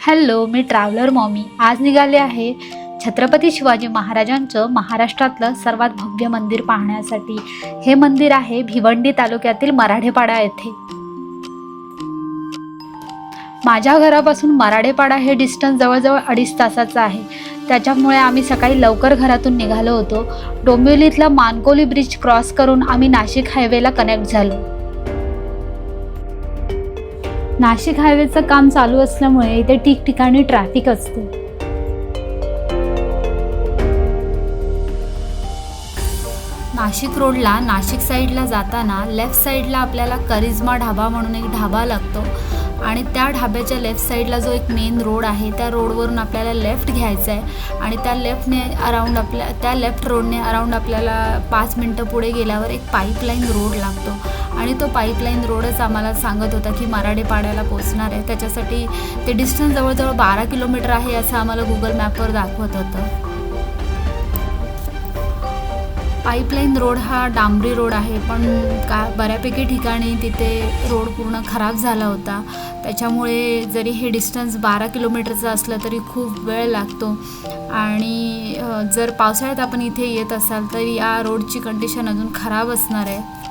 Hello, मी traveller mommy आज निघाले आहे छत्रपती शिवाजी महाराजांचं महाराष्ट्रातलं सर्वात भव्य मंदिर पाहण्यासाठी। हे मंदिर आहे भिवंडी तालुक्यातील मराठेपाडा येथे। माझ्या घरापासून मराठेपाडा हे डिस्टन्स जवळजवळ 2.5 तासाचं आहे। त्याच्यामुळे आम्ही सकाळी लवकर घरातून निघालो होतो। डोंबिवलीतला मानकोली ब्रिज क्रॉस करून आम्ही नाशिक हायवेला कनेक्ट झालो। नाशिक हायवेचं काम चालू असल्यामुळे इथे ठिकठिकाणी ट्रॅफिक असते। नाशिक रोडला नाशिक साईडला जाताना लेफ्ट साईडला आपल्याला करिश्मा ढाबा म्हणून एक ढाबा लागतो आणि त्या ढाब्याच्या लेफ्ट साईडला जो एक मेन रोड आहे त्या रोडवरून आपल्याला लेफ्ट घ्यायचा आहे आणि त्या लेफ्ट रोडने अराउंड आपल्याला 5 मिनिटं पुढे गेल्यावर एक पाईपलाईन रोड लागतो आणि तो पाईपलाईन रोडच आम्हाला सांगत होता की मराठेपाड्याला पोहोचणार आहे। त्याच्यासाठी ते डिस्टन्स जवळजवळ 12 किलोमीटर आहे असं आम्हाला गुगल मॅपवर दाखवत होतं। पाईपलाईन रोड हा डांबरी रोड आहे, पण बऱ्यापैकी ठिकाणी तिथे रोड पूर्ण खराब झाला होता। त्याच्यामुळे जरी हे डिस्टन्स 12 किलोमीटरचं असलं तरी खूप वेळ लागतो आणि जर पावसाळ्यात आपण इथे येत असाल तर या रोडची कंडिशन अजून खराब असणार आहे।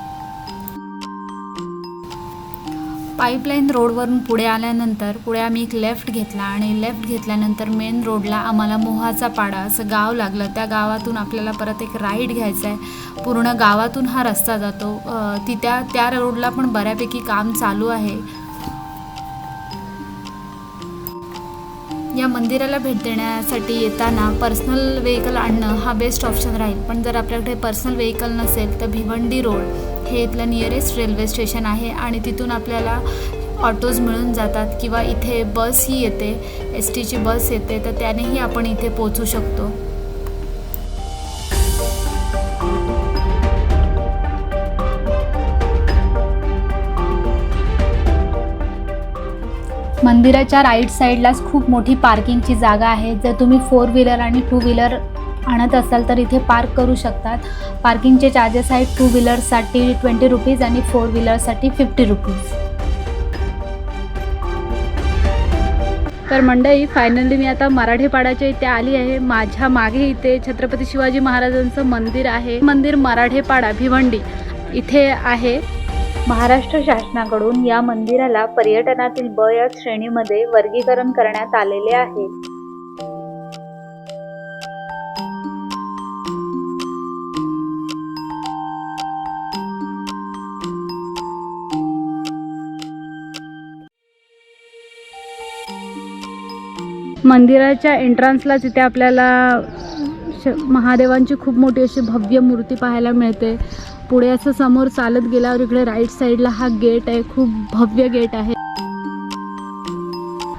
पाईपलाईन रोडवरून पुढे आल्यानंतर पुढे आम्ही एक लेफ्ट घेतला आणि लेफ्ट घेतल्यानंतर मेन रोडला आम्हाला मोहाचा पाडा असं गाव लागलं। त्या गावातून आपल्याला परत एक राईट घ्यायचा आहे। पूर्ण गावातून हा रस्ता जातो। त्या रोडला पण बऱ्यापैकी काम चालू आहे। या मंदिराला भेट देण्यासाठी येताना पर्सनल व्हेकल आणणं हा बेस्ट ऑप्शन राहील, पण जर आपल्याकडे पर्सनल व्हेकल नसेल तर भिवंडी रोड हे इथलं नियरेस्ट रेल्वे स्टेशन आहे आणि तिथून आपल्याला ऑटोज मिळून जातात किंवा इथे बसही येते, STची बस येते, तर त्यानेही आपण इथे पोहोचू शकतो। मंदिराच्या राईट साईडलाच खूप मोठी पार्किंगची जागा आहे। जर तुम्ही 4 व्हीलर आणि 2 व्हीलर आणत असाल तर इथे पार्क करू शकतात। पार्किंगचे चार्जेस आहेत 2 व्हीलरसाठी 20 रुपीज आणि 4 व्हीलरसाठी 50 रुपीज। तर मंडळी, फायनली मी आता मराठेपाड्याच्या इथे आली आहे। माझ्या मागे इथे छत्रपती शिवाजी महाराजांचं मंदिर आहे। मंदिर मराठेपाडा भिवंडी इथे आहे। महाराष्ट्र शासनाकडून या मंदिराला पर्यटनातील ब या श्रेणीमध्ये वर्गीकरण करण्यात आलेले आहे। मंदिराच्या एंट्रन्सलाच इथे आपल्याला महादेवांची खूप मोठी अशी भव्य मूर्ती पाहायला मिळते। पुढे असं समोर चालत गेल्यावर इकडे राईट साईडला हा गेट आहे, खूप भव्य गेट आहे।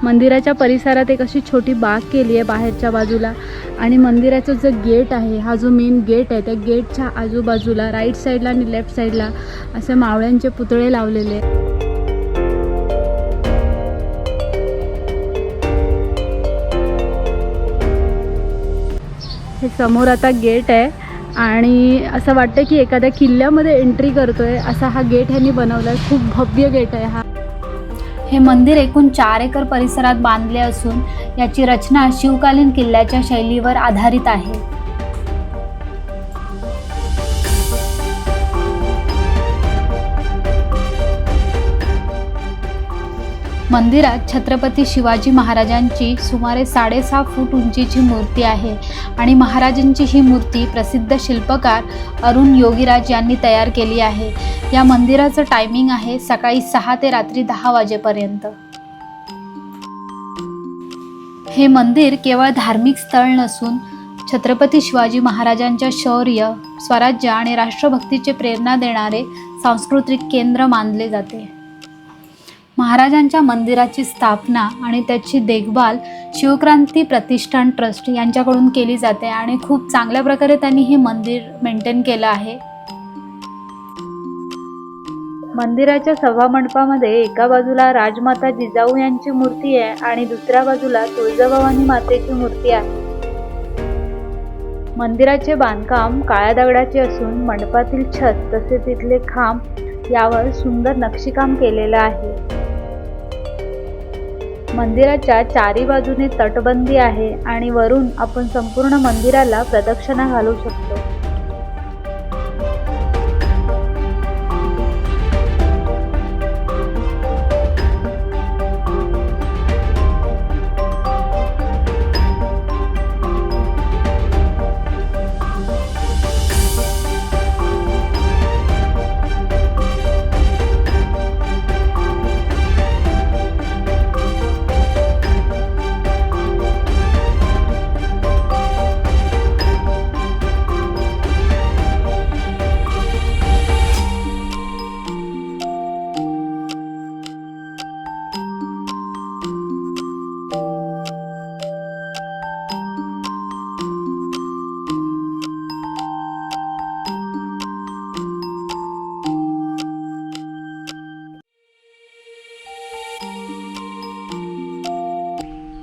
मंदिराच्या परिसरात एक अशी छोटी बाग केली आहे बाहेरच्या बाजूला आणि मंदिराचं जो गेट आहे, हा जो मेन गेट आहे, त्या गेटच्या आजूबाजूला राईट साईडला आणि लेफ्ट साईडला असे मावळ्यांचे पुतळे लावलेले आहेत। हे समोर आता गेट आहे आणि असं वाटतं की एखाद्या किल्ल्यामध्ये एंट्री करतोय असा हा गेट ह्यांनी बनवला आहे। खूप भव्य गेट आहे हा। हे मंदिर एकूण 4 एकर परिसरात बांधले असून याची रचना शिवकालीन किल्ल्याच्या शैलीवर आधारित आहे। मंदिरात छत्रपती शिवाजी महाराजांची सुमारे 6.5 फूट उंचीची मूर्ती आहे आणि महाराजांची ही मूर्ती प्रसिद्ध शिल्पकार अरुण योगीराज यांनी तयार केली आहे। या मंदिराचं टायमिंग आहे सकाळी 6 ते रात्री 10 वाजेपर्यंत। हे मंदिर केवळ धार्मिक स्थळ नसून छत्रपती शिवाजी महाराजांच्या शौर्य, स्वराज्य आणि राष्ट्रभक्तीची प्रेरणा देणारे सांस्कृतिक केंद्र मानले जाते। महाराजांच्या मंदिराची स्थापना आणि त्याची देखभाल शिवक्रांती प्रतिष्ठान ट्रस्ट यांच्याकडून केली जाते आणि खूप चांगल्या प्रकारे त्यांनी हे मंदिर मेंटेन केलं आहे। मंदिराच्या सभामंडपामध्ये एका बाजूला राजमाता जिजाऊ यांची मूर्ती आहे आणि दुसऱ्या बाजूला तुळजाभवानी मातेची मूर्ती आहे। मंदिराचे बांधकाम काळ्या दगडाचे असून मंडपातील छत तसेच तिथले खांब यावर सुंदर नक्षीकाम केलेलं आहे। मंदिराच्या चारी बाजूने तटबंदी आहे आणि वरून आपण संपूर्ण मंदिराला प्रदक्षिणा घालू शकतो.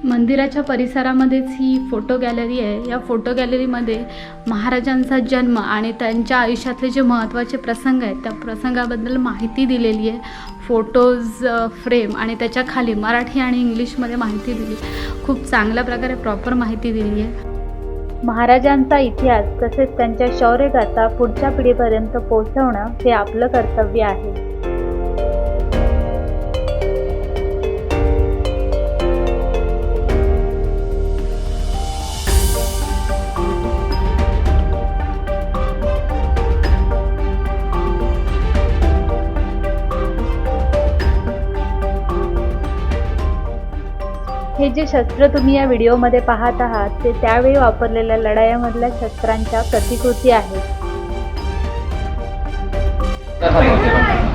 मंदिराच्या परिसरामध्येच ही फोटो गॅलरी आहे. या फोटो गॅलरीमध्ये महाराजांचा जन्म आणि त्यांच्या आयुष्यातले जे महत्त्वाचे प्रसंग आहेत त्या प्रसंगाबद्दल माहिती दिलेली आहे. फोटोज फ्रेम आणि त्याच्या खाली मराठी आणि इंग्लिशमध्ये माहिती दिली. खूप चांगल्या प्रकारे प्रॉपर माहिती दिली आहे. महाराजांचा इतिहास तसेच त्यांच्या शौर्यगाथा पुढच्या पिढीपर्यंत पोहोचवणं हे आपलं कर्तव्य आहे. हे जे शस्त्र तुम्ही या व्हिडिओमध्ये पाहत आहात ते त्यावेळी वापरलेल्या लढायांमधल्या शस्त्रांच्या प्रतिकृती आहेत.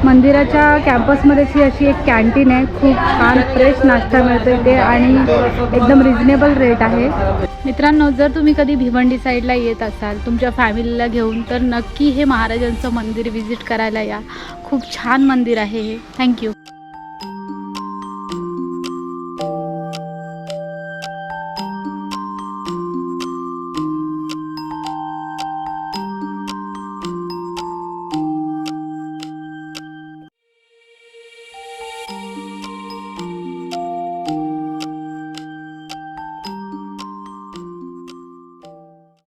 मंदिराच्या कॅम्पसमध्येच ही अशी एक कॅन्टीन आहे. खूप छान फ्रेश नाश्ता मिळतो इथे आणि एकदम रिजनेबल रेट आहे. मित्रांनो, जर तुम्ही कधी भिवंडी साईडला येत असाल तुमच्या फॅमिलीला घेऊन तर नक्की हे महाराजांचं मंदिर व्हिजिट करायला या. खूप छान मंदिर आहे हे. थँक्यू.